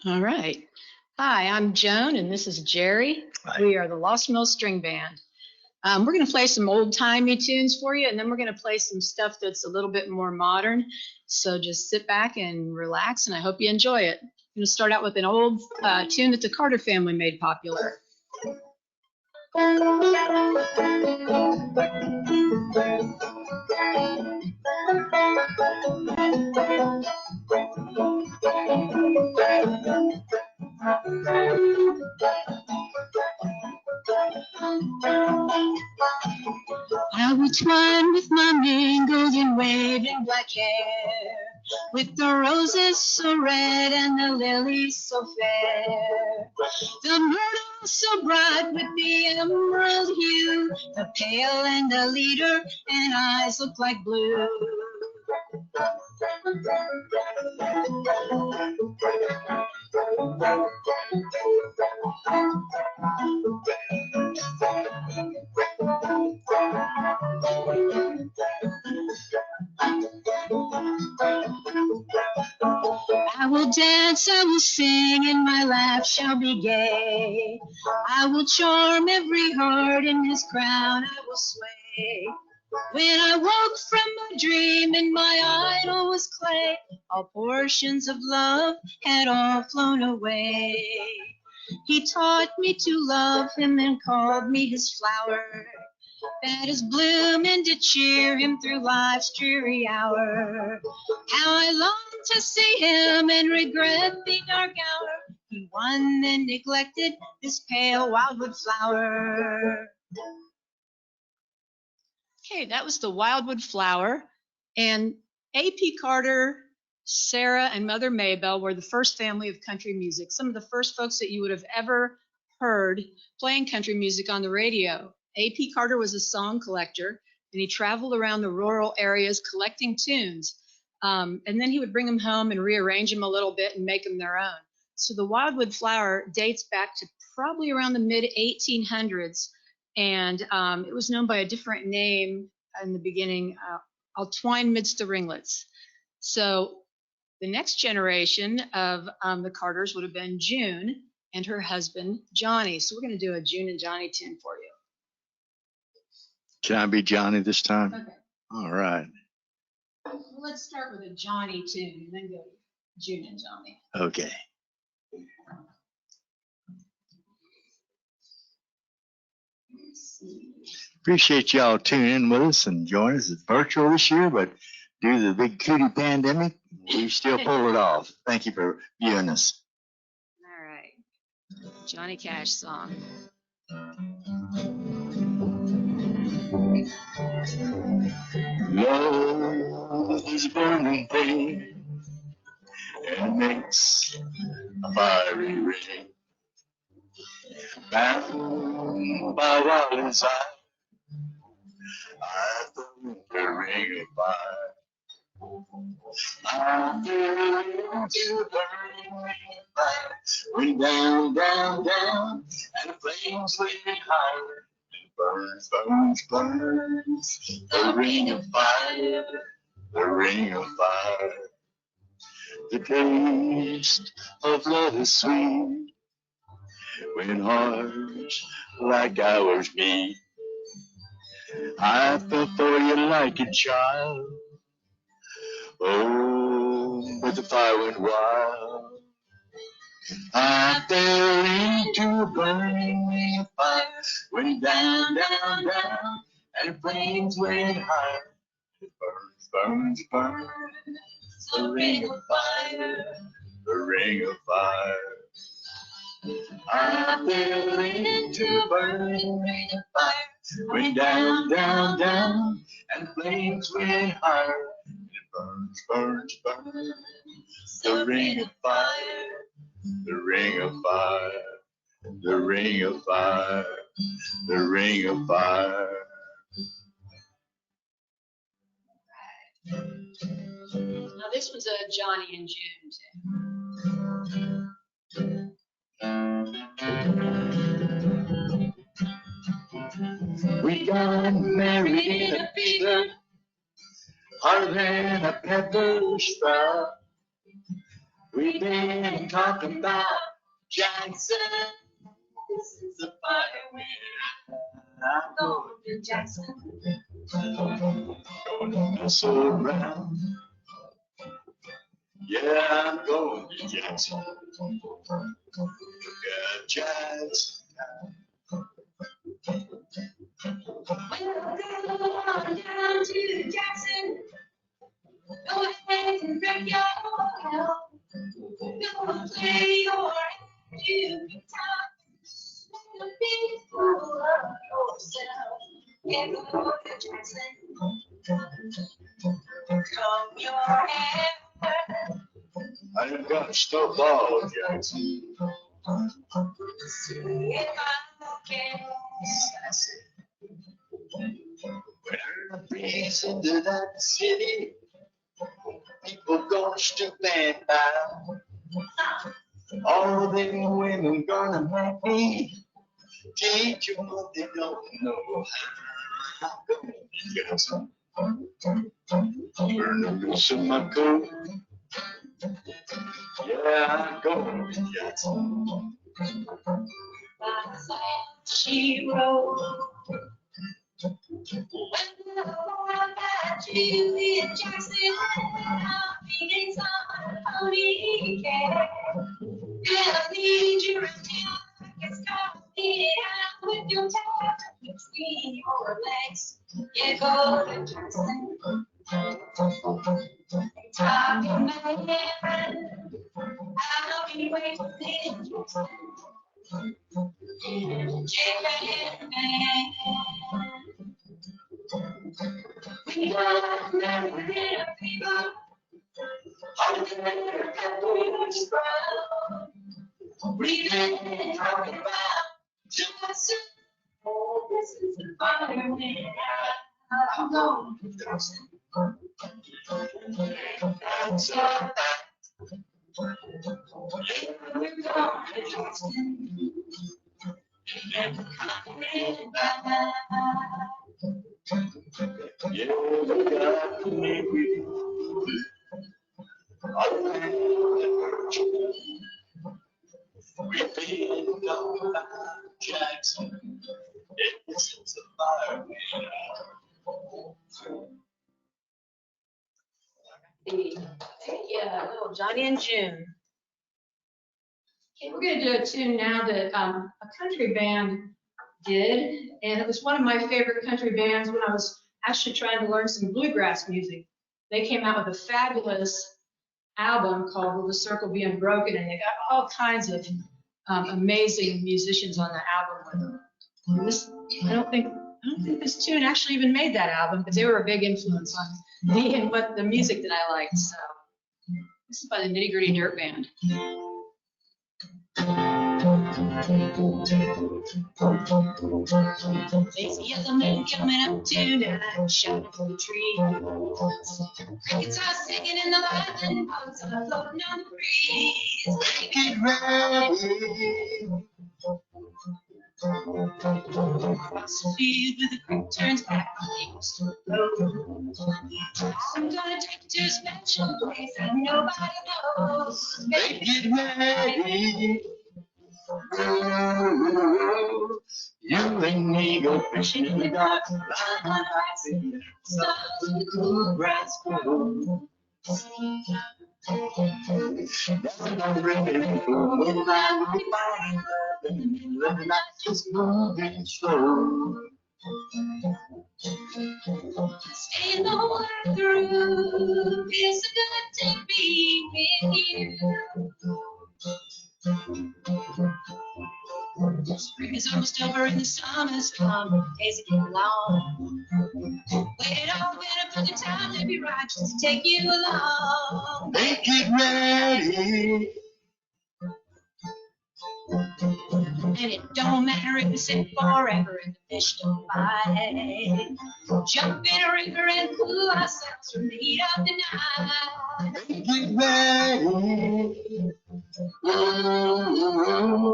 All right. Hi, I'm Joan, and this is Jerry. Hi. We are the Lost Mill String Band. We're going to play some old-timey tunes for you, and then we're going to play some stuff that's a little bit more modern. So just sit back and relax, and I hope you enjoy it. I'm going to start out with an old tune that the Carter family made popular. I will twine with my mingled and waving black hair, with the roses so red and the lilies so fair, the myrtle so bright with the emerald hue, the pale and the leader and eyes look like blue. I will dance, I will sing, and my laugh shall be gay. I will charm every heart in his crown, I will sway. When I woke from my dream and my idol was clay, all portions of love had all flown away. He taught me to love him and called me his flower, that is blooming to cheer him through life's dreary hour. How I long to see him and regret the dark hour. He won and neglected this pale wildwood flower. Okay, that was the Wildwood Flower. And A.P. Carter, Sarah, and Mother Maybelle were the first family of country music, some of the first folks that you would have ever heard playing country music on the radio. A.P. Carter was a song collector, and he traveled around the rural areas collecting tunes. And then he would bring them home and rearrange them a little bit and make them their own. So the Wildwood Flower dates back to probably around the mid-1800s. And it was known by a different name in the beginning. I'll twine midst the ringlets. So the next generation of the Carters would have been June and her husband, Johnny. So we're going to do a June and Johnny tune for you. Can I be Johnny this time? Okay. All right. Well, let's start with a Johnny tune and then go June and Johnny. Okay. Appreciate y'all tuning in with us and joining us. It's virtual this year, but due to the big cutie pandemic, we still pull it off. Thank you for viewing us. All right. Johnny Cash song. Love is a burning thing and makes a fiery ring. Bound by what inside, I feel the ring of fire. I feel into burning ring of fire. Went down, down, down, and the flames went higher. Burns, burns, burns, the ring of fire, the ring of fire. The taste of love is sweet when hearts like ours meet. I fell for you like a child, oh, but the fire went wild. I fell into a burning ring of fire, went down, down, down, and the flames went higher. It burns, burns, burns, the ring of fire, the ring of fire. I fell into a burning ring of fire, went down, down, down, and the flames went higher. It burns, burns, burns, the ring of fire. The ring of fire, the ring of fire, the ring of fire. Now this was a Johnny and We got married in a fever Harder than a pepper sprout. We've been talking about Jackson. This is a fire when I'm going to Jackson. Gonna mess around. Yeah, I'm going to Jackson. Yeah, Jackson. We'll go on down to Jackson. Go ahead and grab your help. Go play your you guitar. Make a big fool of yourself. Yeah, go to Jackson. Comb your hair. I ain't got to stop all, Jackson. See if I can. When I breeze into that city, people gonna stoop and bow. All them women gonna make me teach you what they don't know how. I'm going to Jackson. Burn the loose of my coat. Yeah, I'm going to Jackson. She wrote. When the world got you in Jackson, I'll be on a pony cat. I'll need you until I can stop it out with your tail between your legs. You go to Jackson. Top of my head, I'll be waiting. We got married people. We've been talking about Jackson. This is the fire when I'm going to Jackson. We're going to Jackson. Never coming back. Yeah, we got to make it. We've been talking about Jackson. This is a fire Yeah, little Johnny and June. Okay, we're going to do a tune now that a country band did, and it was one of my favorite country bands when I was actually trying to learn some bluegrass music. They came out with a fabulous album called Will the Circle Be Unbroken, and they got all kinds of amazing musicians on the album with them. And this, I don't think this tune actually even made that album, but they were a big influence on me and what the music that I liked. So this is by the Nitty Gritty Dirt Band. There's a yellow moon coming up tonight, shining from the tree. Crickets are singing in the light, and bugs are floating on the breeze. Make it ready. Across the field where the creek turns back, the hills to the road. I'm gonna take you to a special place that nobody knows. Make it ready. Ooh, you and me go fishing in the dark, lying on our backs in the stars in the cool grass grow. Down the river, moonlight, we find love in the middle of the night, just moving slow. Staying the whole night through, feels so good to be with you. Spring is almost over and the summer's come, days are getting long. Waited all winter for the time to be right, just to take you along. Make it ready. And it don't matter if we sit forever and the fish don't bite. Jump in a river and cool ourselves from the heat of the night. Make it ready. Ooh,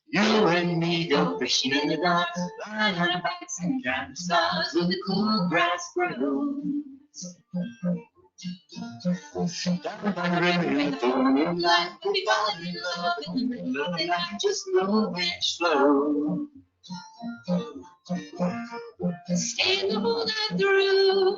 you and me go fishing in the dark, lying on our backs and counting stars where the cool grass grows. Down by the river in the full moonlight, we fall in love in the middle of the night, just moving slow. Stay the whole night through.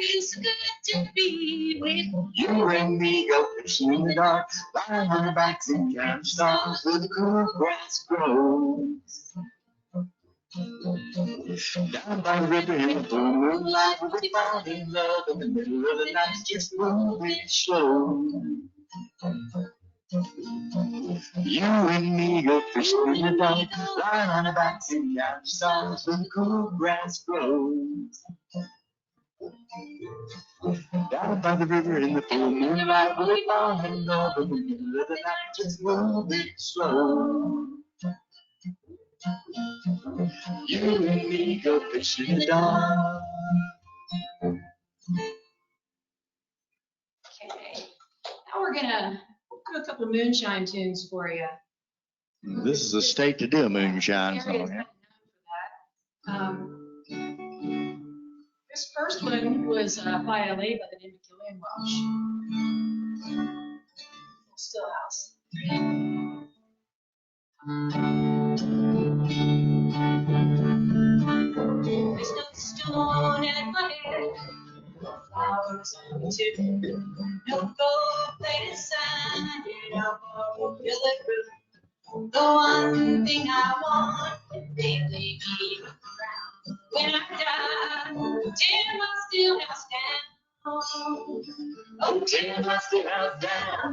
Feels so good to be with You and me go fishing in the dark, lying on our backs and counting stars where the cool grass grows. Down by the river in the full moonlight, we fall in love in the middle of the night, just moving slow. You and me go fishing in the dark, lying on our backs and counting stars where the cool grass grows. Down by the river in the full moonlight, we fall in love in the middle of the night, just moving slow. You and me go fishing in the dark. Okay. Now we're gonna do a couple of moonshine tunes for you. This is a state to do a moonshine Gary is song. not known for that. This first one was by a lady by the name of Gillian Welch. Stillhouse. There's no stone at my head, no flowers on the tip, no gold-plated sign in our borrowed billet room. The one thing I want, they leave me around. When I die, tear my still house down. Oh, tear my still house down.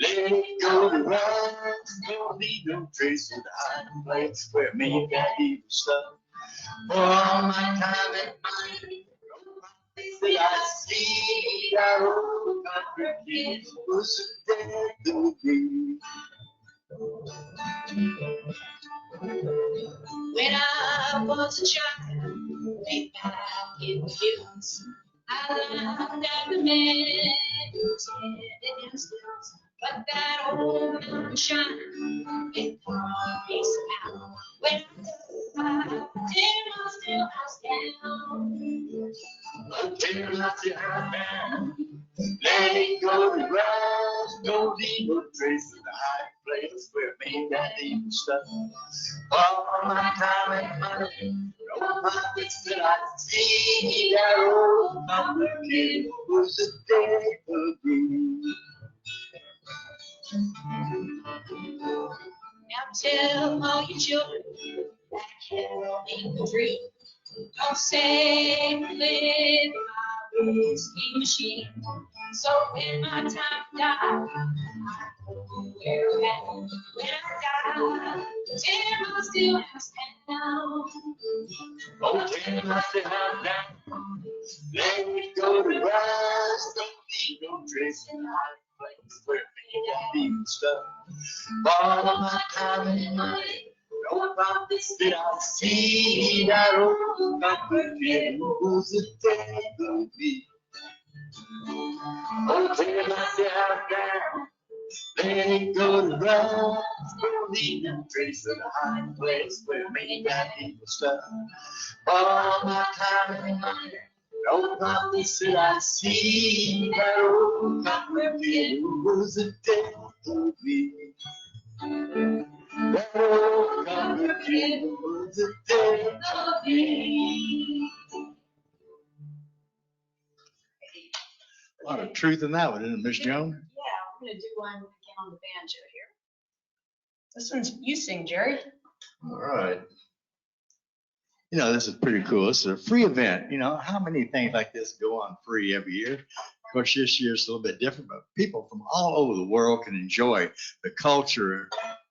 Let it go to rust. Don't leave no trace of the hiding place where me got evil stuff. For all my time and money, that I see that old country kid was dead to me. When I was a child, way back in the hills, I laughed at the man whose head in his heels. But that old mountain shine, it brought me out. When I tear my still house down. Oh, tear my still house down. Let it go to rust. Don't leave no trace of the hiding place where me got evil stuff. All my time and money, no pockets that I see. That old number kid was a dead agree. Now tell all your children that hell ain't the dream. Don't say we live in my whiskey machine. So when my time to die, I know where I'm at. When I die, tear my still house down. Oh, tear my still house down. Let it go to rust. Don't leave no trace in the hiding place where me got evil stuff. All of my time and money, no profits did I see. That old number kid was a dead movie. Oh, tear my still house down. Let it go to rust. Don't leave no trace of the hiding place where me got evil stuff. All my time and money, no profits did I see. That old number kid was a dead movie. That old number kid was a dead movie. A lot of truth in that one, isn't it, Miss Joan? Yeah, I'm gonna do one again on the banjo here. This one's you sing, Jerry. All right. You know, this is pretty cool. This is a free event. You know, how many things like this go on free every year? Of course, this year is a little bit different, but people from all over the world can enjoy the culture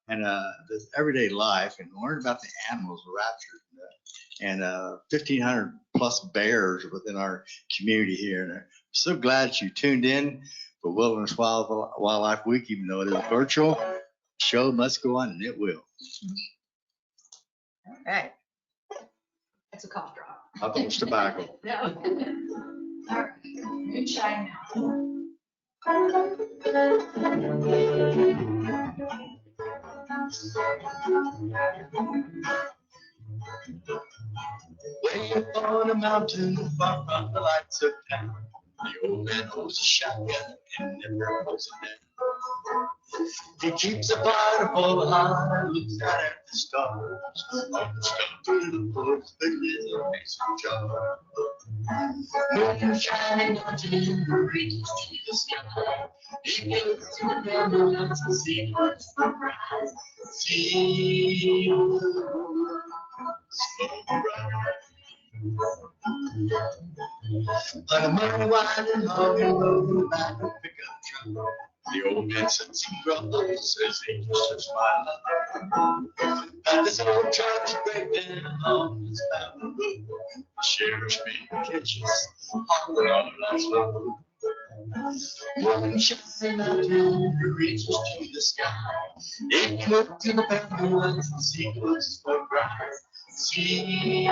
and this everyday life and learn about the animals, the raptors, and 1,500 plus bears within our community here. And I'm so glad that you tuned in for Wilderness Wildlife Week, even though it is virtual. The show must go on, and it will. All right. That's a cough drop. I thought it was tobacco. No. All right. Moonshine Mountain. Way up on a mountain far from the lights of town, the old man holds a shotgun and never holds it down. He keeps a bottle full of hot and looks out at the stars. On the stump of the forest, the little mason jar. Moon shining until it reaches to the sky. He looks to the mountains and sees what's the prize. See on a muddy winding hog road by the pickup truck. The old man sits and grumbles as he kisses my love. And this old truck's breaking on his mountain road. The sheriff's been catches hauling on the last road. Moon shining until it reaches to the sky. If you look to the mountains and see what's for prize. See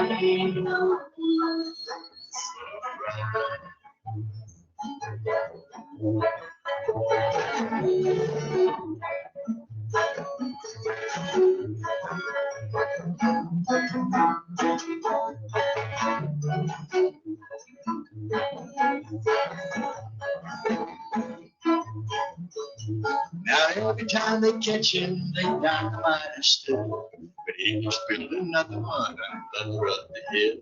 now every time they catch him, they dynamite his still. But he just built another one under the hill.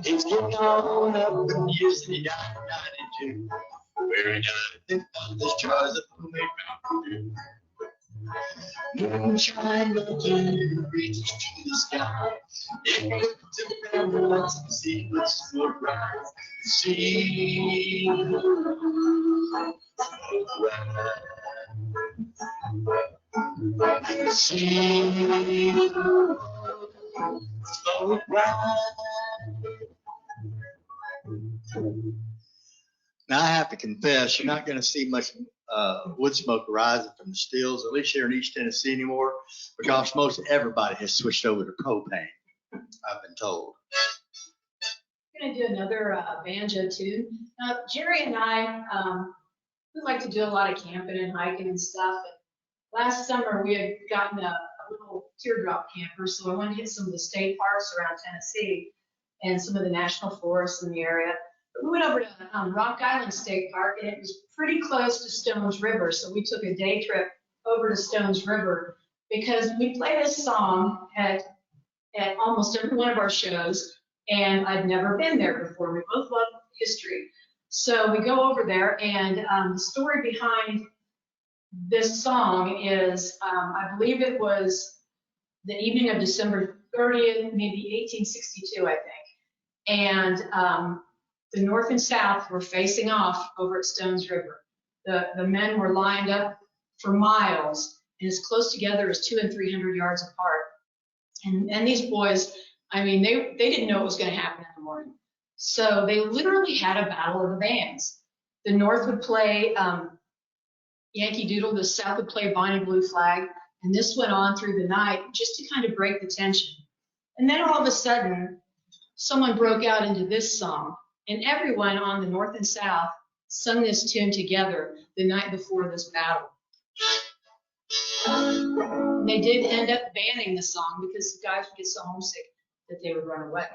He's getting on up in years and he died in 92. Where he died, this charge of whom he found. Moonshine looking reaches to the sky. If you look to the mountains and see what's so bright, see see so bright. Now I have to confess, you're not going to see much wood smoke rising from the stills, at least here in East Tennessee anymore, because most everybody has switched over to propane, I've been told. I'm gonna do another banjo tune. Jerry and I, we like to do a lot of camping and hiking and stuff. And last summer we had gotten a little teardrop camper, so I wanted to hit some of the state parks around Tennessee and some of the national forests in the area. But we went over to Rock Island State Park, and it was pretty close to Stones River, so we took a day trip over to Stones River because we play this song at almost every one of our shows. And I'd never been there before. We both love history. So we go over there, and the story behind this song is, I believe it was the evening of December 30th, maybe 1862, I think. And the North and South were facing off over at Stones River. The men were lined up for miles, and as close together as 200 and 300 yards apart. And these boys, I mean, they didn't know what was going to happen in the morning. So they literally had a battle of the bands. The North would play Yankee Doodle, the South would play Bonnie Blue Flag, and this went on through the night just to kind of break the tension. And then all of a sudden, someone broke out into this song, and everyone on the North and South sung this tune together the night before this battle. And they did end up banning the song because the guys would get so homesick that they would run away.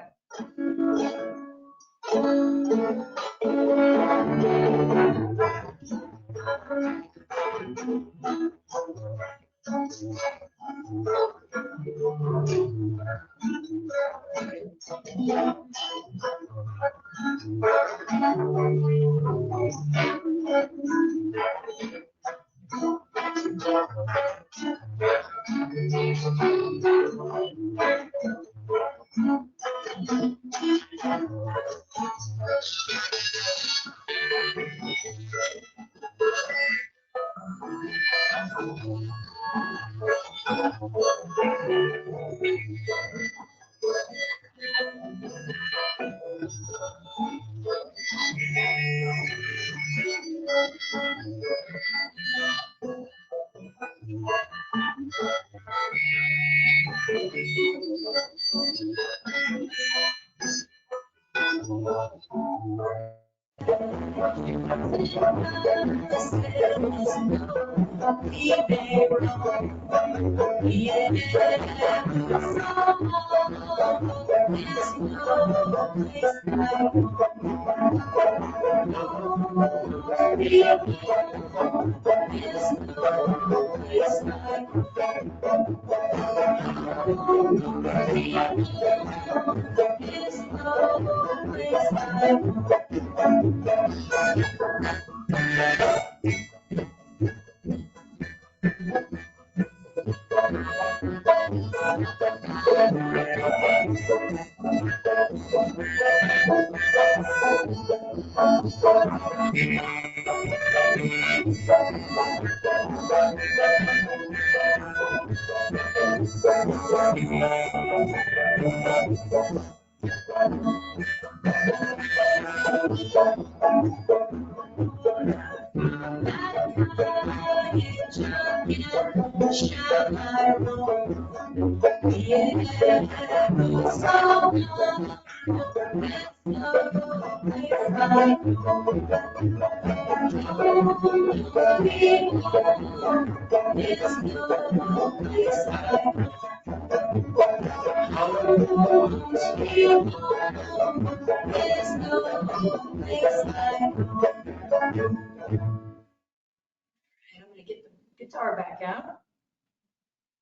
Get the guitar back out.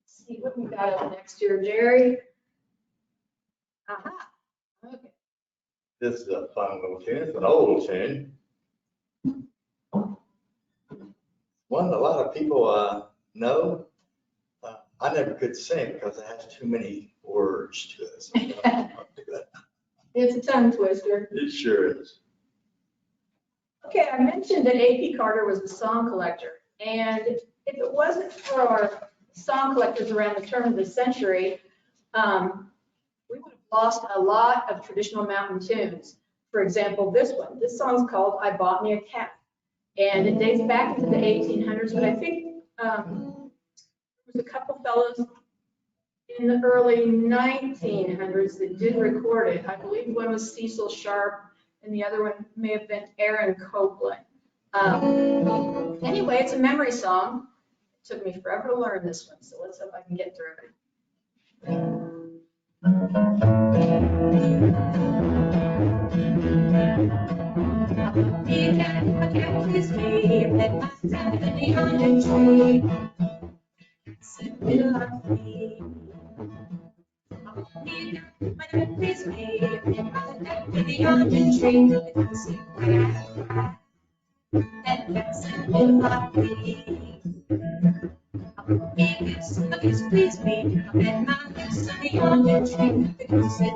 Let's see what we got up next here, Jerry. Aha. Okay. This is a fun little tune. It's an old tune. One that a lot of people know. I never could sing because it has too many words to it. So I'll do that. It's a tongue twister. It sure is. Okay, I mentioned that A.P. Carter was a song collector. And if it wasn't for song collectors around the turn of the century, we would have lost a lot of traditional mountain tunes. For example, this one. This song's called I Bought Me a Cat. And it dates back into the 1800s, but I think there was a couple fellows in the early 1900s that did record it. I believe one was Cecil Sharp, and the other one may have been Aaron Copland. Anyway, it's a memory song. It took me forever to learn this one, so let's hope I can get through it. Please me, and my lips on the onion tree, because it always please me, and my hand on the onion tree, because it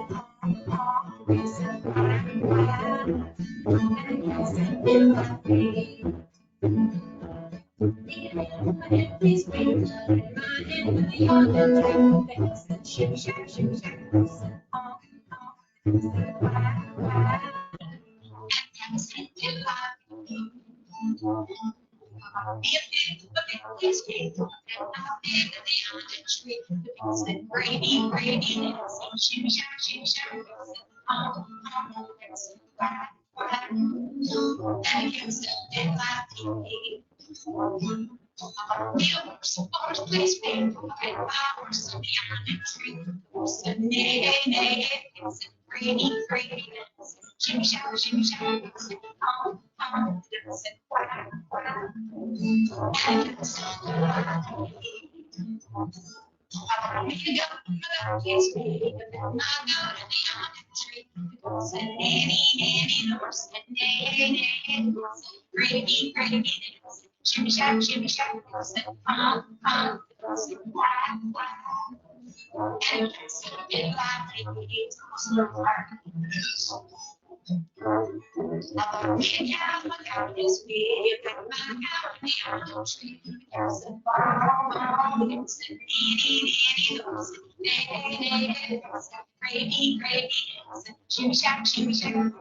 shimmy, shimmy, shimmy, shimmy,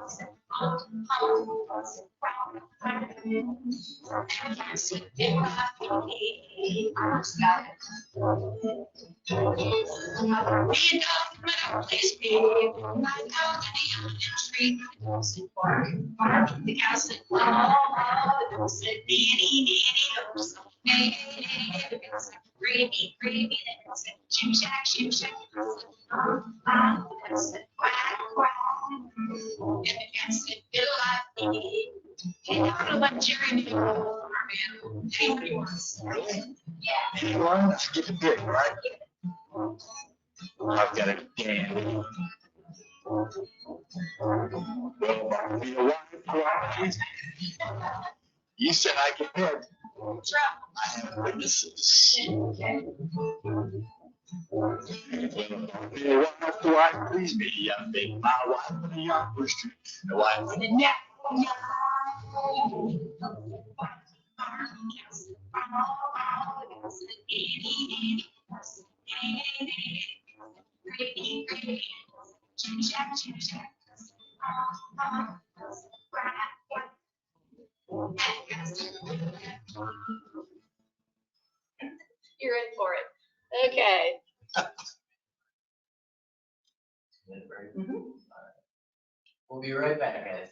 Anyone? Let's get it big, right? I've got a damn. Well, be a wife, wife. You said I could pick. I have witnesses. Well, be a wife, wife, please me. I think my wife in the Yonkers Street. The wife in the neck. You're in for it. Okay. We'll be right back, guys.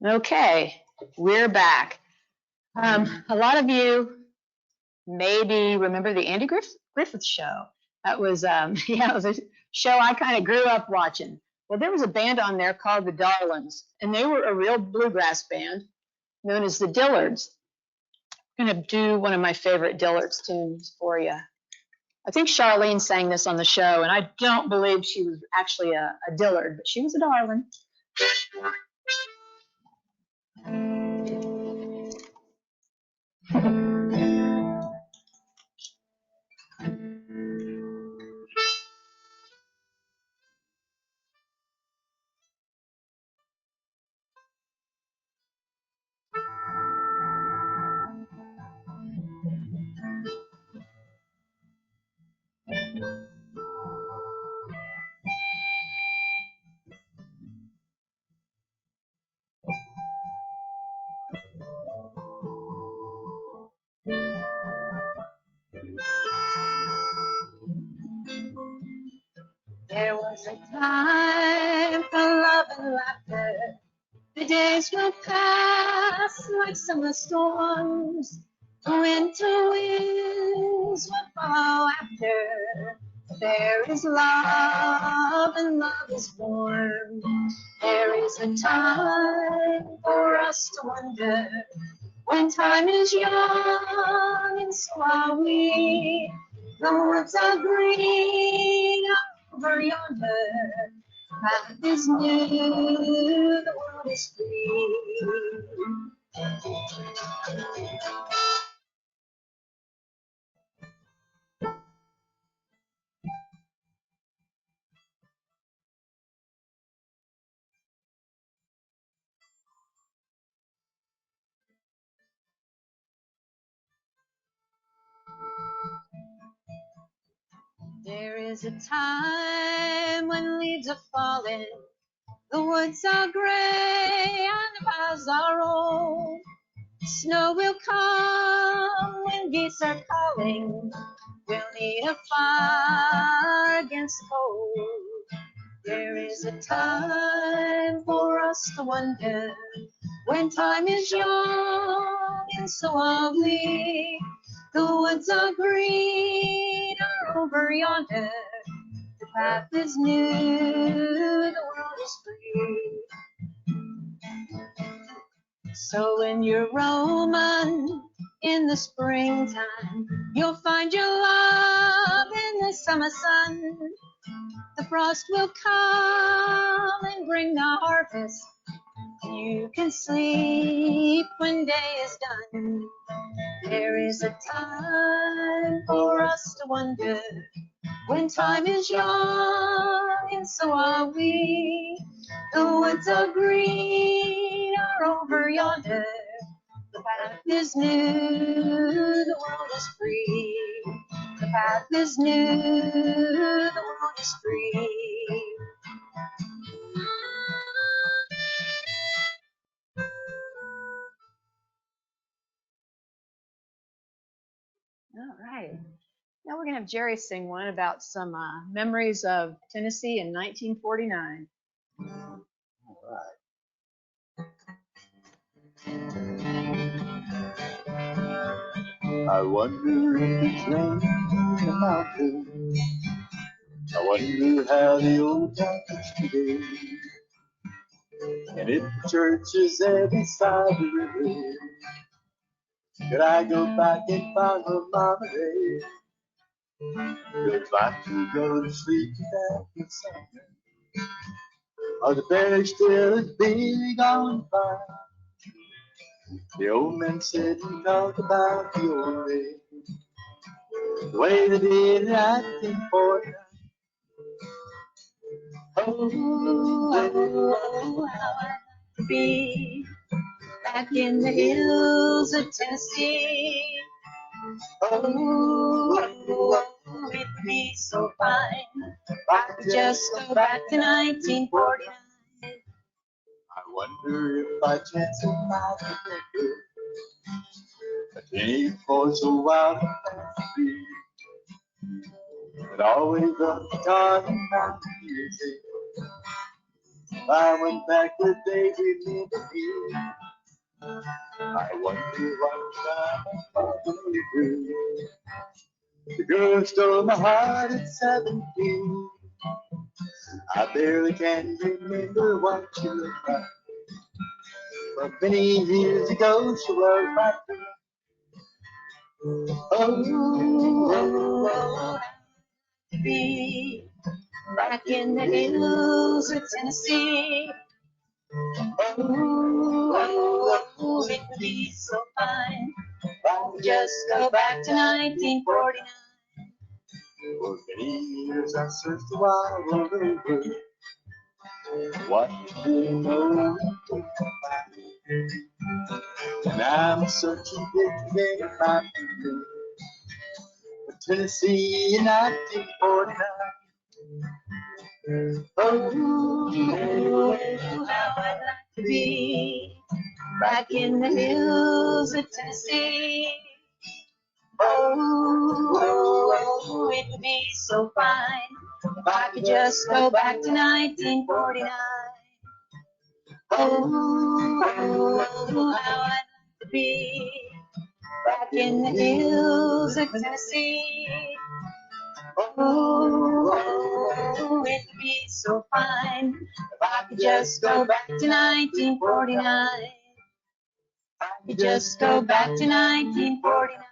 Okay, we're back. A lot of you maybe remember the Andy Griffith Show. That was, yeah, it was a show I kind of grew up watching. Well, there was a band on there called the Darlings, and they were a real bluegrass band known as the Dillards. I'm going to do one of my favorite Dillards tunes for you. I think Charlene sang this on the show, and I don't believe she was actually a Dillard, but she was a darling. There was a time for love and laughter. The days will pass like summer storms. Winter winds will follow after. There is love and love is warm. There is a time for us to wonder when time is young and so are we. The woods are green over yonder. Path is new, the world is free. There is a time when leaves are falling, the woods are gray and the paths are old. Snow will come when geese are calling. We'll need a fire against the cold. There is a time for us to wonder when time is young and so are we. The woods are green over yonder. The path is new, the world is free. So when you're roaming in the springtime, you'll find your love in the summer sun. The frost will come and bring the harvest. You can sleep when day is done. There is a time for us to wonder when time is young and so are we. The woods are green are over yonder. The path is new, the world is free. The path is new, the world is free. All right. Now we're going to have Jerry sing one about some memories of Tennessee in 1949. All right. I wonder if it's raining in the mountains. I wonder how the old town is today. And if the church is there beside the river, could I go back and find her mama there? Could I to go to sleep without the sun? Are the berries still as big on fire? The old man said and talked about the old days, the way they did in 1949. Oh, how I'd like to be back in the hills of Tennessee. Oh, it would be so fine if I could just go back to 1949. I wonder if by chance it might remember a day for so wild and fancy, but always up the garden mountain music. If I went back the day we lived here, I wonder what time I'd do. The girl stole my heart at 17. I barely can remember what she looked like, but many years ago she was my girl. Oh, to be back in the hills of Tennessee. Oh, it would be so fine if I could just go back to 1949. For many years I searched the wide world over. What do you know? And I'm searching big to find you. Tennessee in 1949. Oh, how I'd like to be back in the hills of Tennessee. Oh, it would be so fine if I could just go back to 1949. Oh, how I'd like to be back in the hills of Tennessee. Oh, it would be so fine if I could just go back to 1949. If I could just go back to 1949.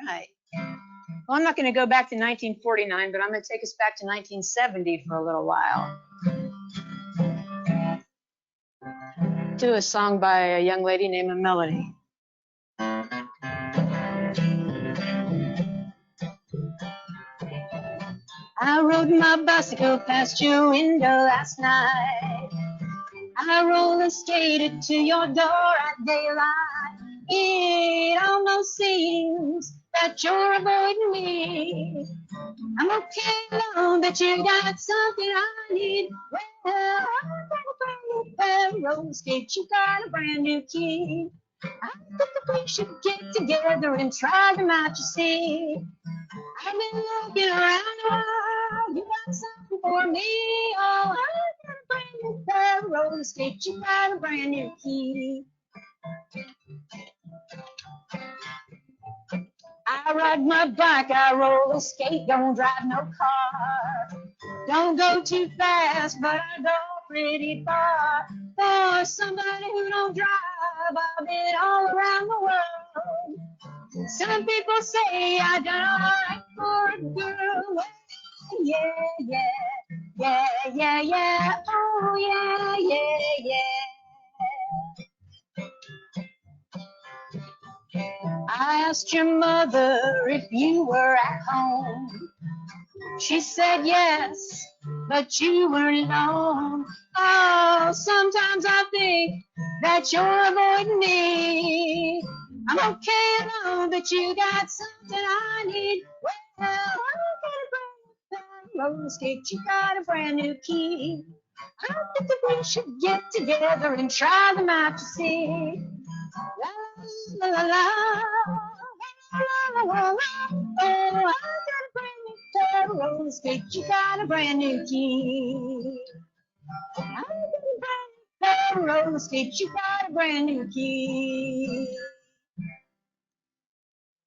Right. Well, I'm not going to go back to 1949, but I'm going to take us back to 1970 for a little while. Do a song by a young lady named Melody. I rode my bicycle past your window last night. I roller skated to your door at daylight. It almost seems that you're avoiding me. I'm okay alone, but you got something I need. Well, I got a brand new pair of roller skates. You got a brand new key. I think that we should get together and try them out, you see. I've been looking around the world. You got something for me. Oh, I got a brand new pair of roller skates. You got a brand new key. I ride my bike, I roller skate, don't drive no car. Don't go too fast, but I go pretty far. For somebody who don't drive, I've been all around the world. Some people say I done all right for a girl. Well, yeah, yeah, yeah, yeah, yeah. Oh, yeah, yeah, yeah. I asked your mother if you were at home. She said yes, but you weren't alone. Oh, sometimes I think that you're avoiding me. I'm okay alone, but you got something I need. Well, I got a brand new roller skate. You got a brand new key. I think that we should get together and try them out to see. La la la la. La, la, la, la. Oh, I got a brand new pair of roller skates. You got a brand new key. I got a brand new pair of roller skates. You got a brand new key.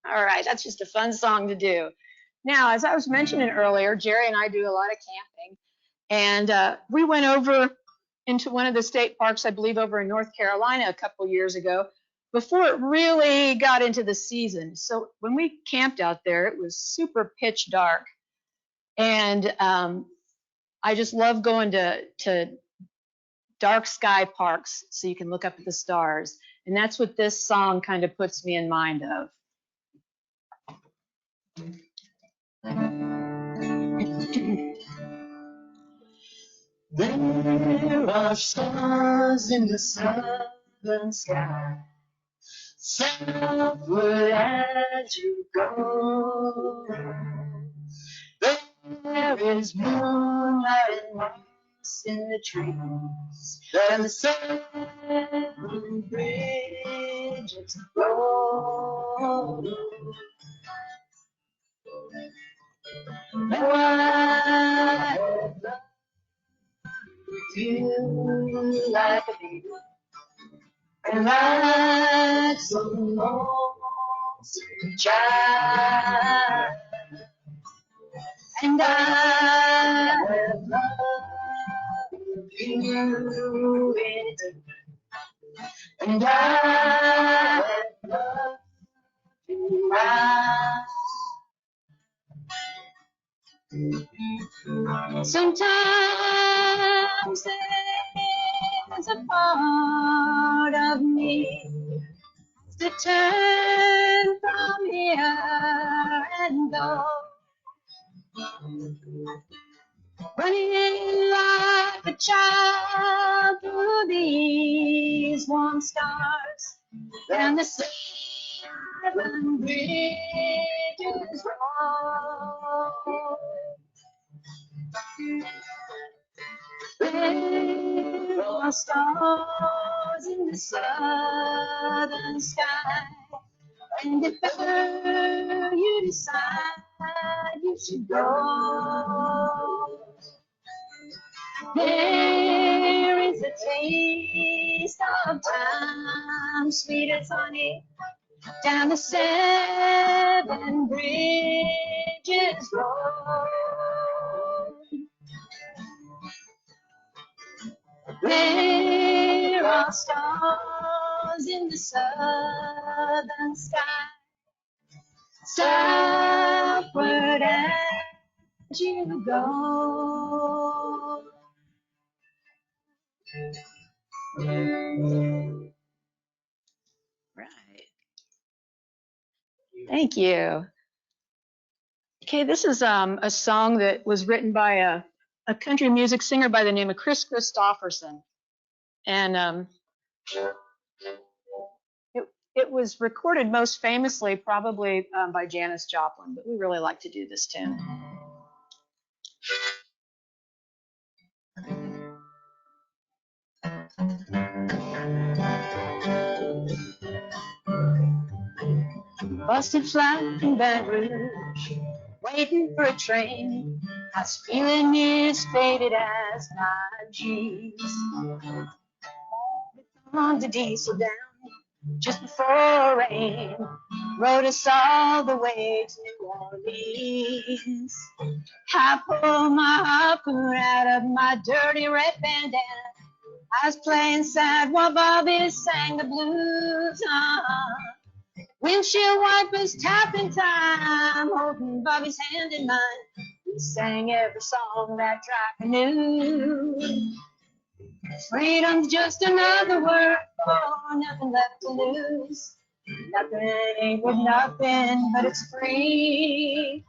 All right, that's just a fun song to do. Now, as I was mentioning earlier, Jerry and I do a lot of camping, and we went over into one of the state parks, I believe over in North Carolina a couple years ago, before it really got into the season. So when we camped out there, it was super pitch dark, and I just love going to dark sky parks so you can look up at the stars, and that's what this song kind of puts me in mind of. There are stars in the southern sky, southward as you go. There is moonlight and moss in the trees, and the seven bridges roll. Now I love you like a baby, and like some lonesome child. And I have loved you in the and I have loved you right. Sometimes there's a part of me to turn from here and go, running like a child through these warm stars, and the seven bridges roll. There are stars in the southern sky, and if ever you decide you should go, there is a taste of time, sweet as honey, down the seven bridges road. There are stars in the southern sky, southward as you go. Right. Thank you. Okay, this is a song that was written by a country music singer by the name of Chris Christopherson. And It was recorded most famously probably by Janis Joplin, but we really like to do this tune. Busted flat in Baton Rouge, waiting for a train. I was feeling as faded as my jeans. On the diesel down just before rain, rode us all the way to New Orleans. I pulled my harpoon out of my dirty red bandana. I was playing sad while Bobby sang the blues. Windshield wipers tapping time, holding Bobby's hand in mine. We sang every song that track knew. Freedom's just another word for nothing left to lose. Nothing ain't worth nothing, but it's free.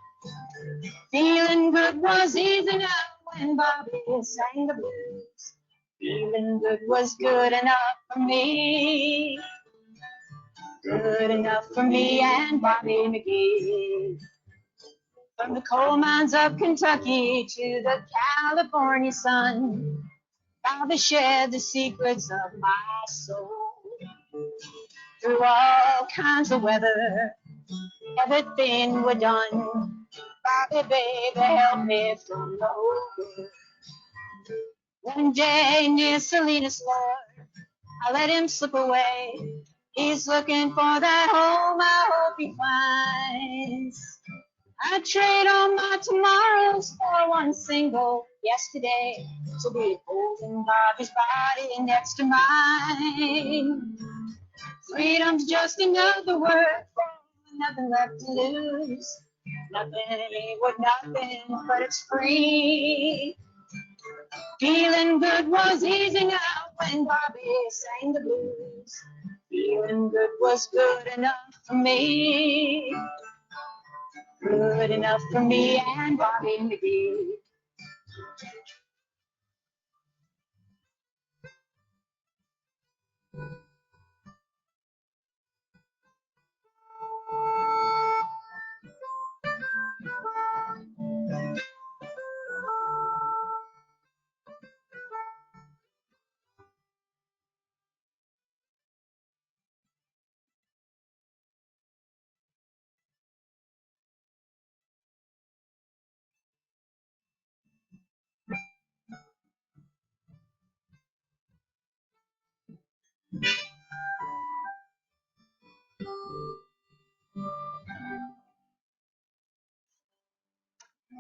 Feeling good was easy enough when Bobby sang the blues. Feeling good was good enough for me. Good enough for me and Bobby McGee. From the coal mines of Kentucky to the California sun, Bobby shared the secrets of my soul. Through all kinds of weather, everything we're done. Bobby, baby, help me from nowhere. One day near Salinas, Lord, I let him slip away. He's looking for that home I hope he finds. I trade all my tomorrows for one single yesterday to be holding Bobby's body next to mine. Freedom's just another word for nothing left to lose. Nothing ain't worth nothing, but it's free. Feeling good was easy now when Bobby sang the blues. Feeling good was good enough for me. Good enough for me and Bobby McGee.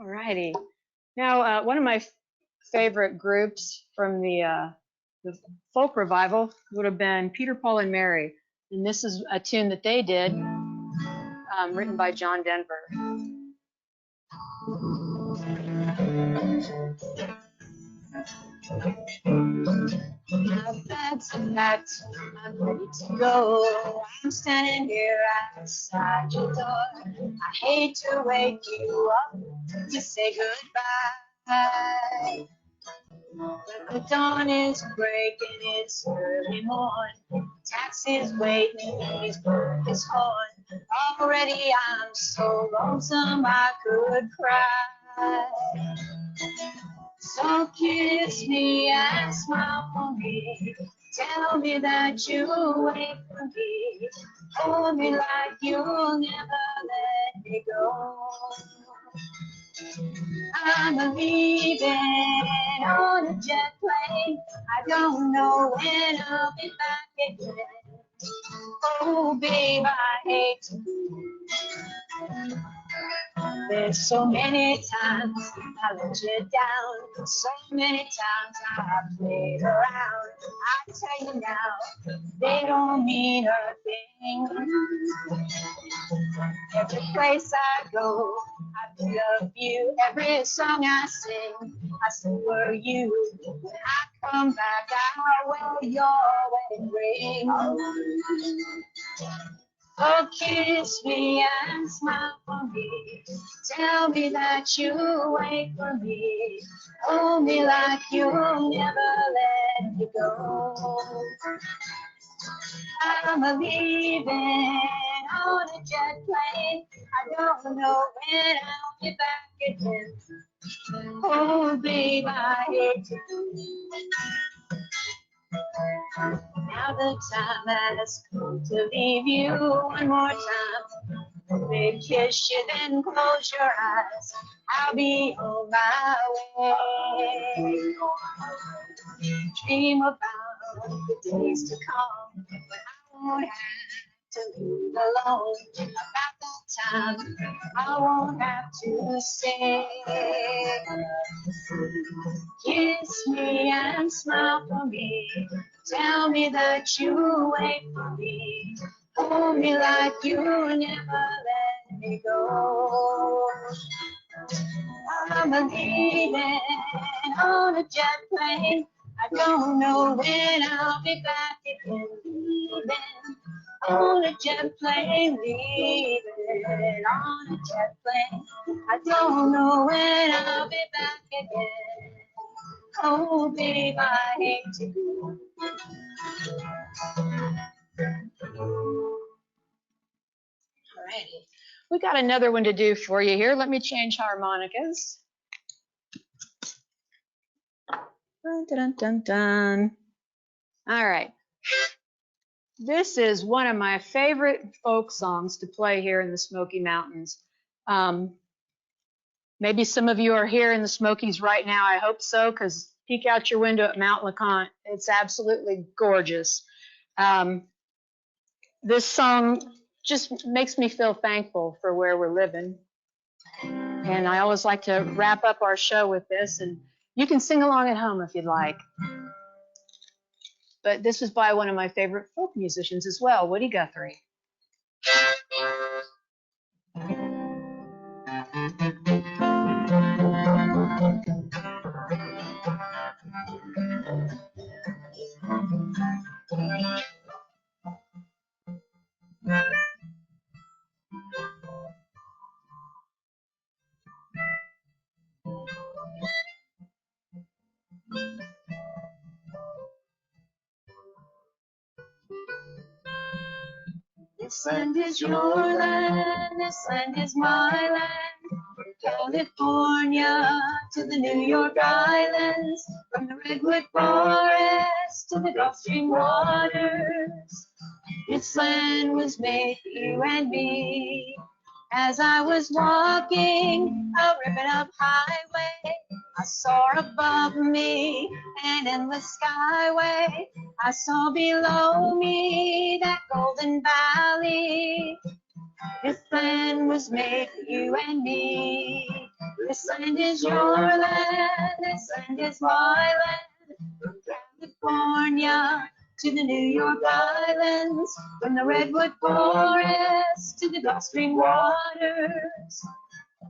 All righty. Now, one of my favorite groups from the folk revival would have been Peter, Paul, and Mary. And this is a tune that they did, written by John Denver. My bags are packed, I'm ready to go. I'm standing here outside your door. I hate to wake you up to say goodbye. But the dawn is breaking, it's early morn. Taxi's waiting, he's blowing his horn. Already I'm so lonesome I could cry. So kiss me and smile for me. Tell me that you'll wait for me. Hold me like you'll never let me go. I'm leaving on a jet plane. I don't know when I'll be back again. Oh, babe, I hate to leave. There's so many times I let you down. So many times I played around. I tell you now, they don't mean a thing. Every place I go, I think of you. Every song I sing for you. When I come back, I'll wear your wedding ring. Oh, kiss me and smile for me. Tell me that you'll wait for me. Hold me like you'll never let me go. I'm a leaving on a jet plane. I don't know when I'll be back again. Oh, babe, I hate you. Now the time has come to leave you one more time. Babe, kiss you, then close your eyes. I'll be on my way. Dream about the days to come when I won't have to leave alone. About that time, I won't have to stay. Kiss me and smile for me. Tell me that you wait for me. Hold me like you never let me go. I'm a leaving on a jet plane. I don't know when I'll be back again. Leaving on a jet plane. Leaving on a jet plane. I don't know when I'll be back again. Oh, babe, I hate you. Alrighty. We got another one to do for you here. Let me change harmonicas. Dun, dun, dun, dun. All right. This is one of my favorite folk songs to play here in the Smoky Mountains. Maybe some of you are here in the Smokies right now. I hope so, because peek out your window at Mount LeConte. It's absolutely gorgeous. This song just makes me feel thankful for where we're living. And I always like to wrap up our show with this, and you can sing along at home if you'd like. But this was by one of my favorite folk musicians as well, Woody Guthrie. This land is your land, this land is my land. From California to the New York Islands, from the Redwood Forest to the Gulf Stream waters. This land was made for you and me. As I was walking a ripping up highway, I saw above me an endless skyway. I saw below me that golden valley. This land was made for you and me. This land is your land, this land is my land. From California to the New York Islands, from the Redwood Forest to the Gulf Stream waters.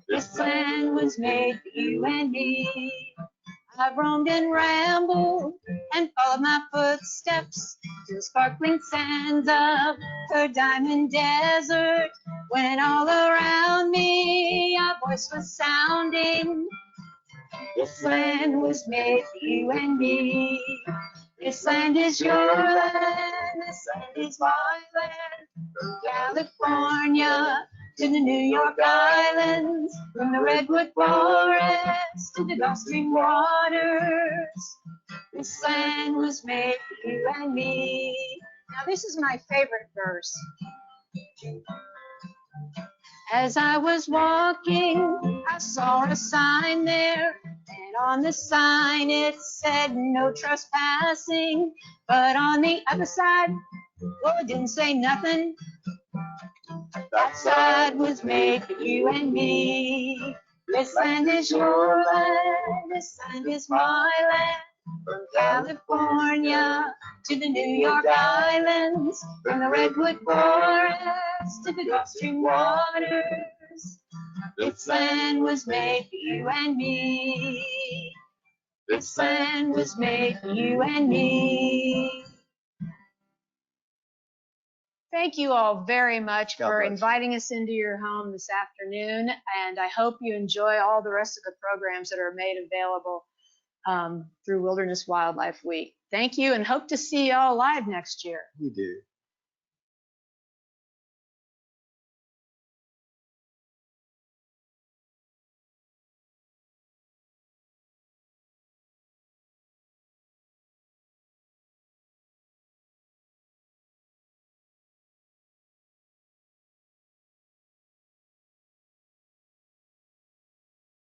This land was made for you and me. I've roamed and rambled and followed my footsteps to the sparkling sands of her diamond desert, when all around me a voice was sounding. This land was made for you and me. This land is your land, this land is my land. From California to the New York Islands, from the Redwood Forest to the Gulf Stream waters. This land was made for you and me. Now this is my favorite verse. As I was walking, I saw a sign there, and on the sign it said no trespassing. But on the other side, well, it didn't say nothing. That side was made for you and me. This land is your land, this land is my land. From California to the New York Islands, from the Redwood Forest to the Gulf Stream waters. This land was made for you and me. This land was made for you and me. Thank you all very much for inviting us into your home this afternoon, and I hope you enjoy all the rest of the programs that are made available. through Wilderness Wildlife Week. Thank you, and hope to see y'all live next year. We do.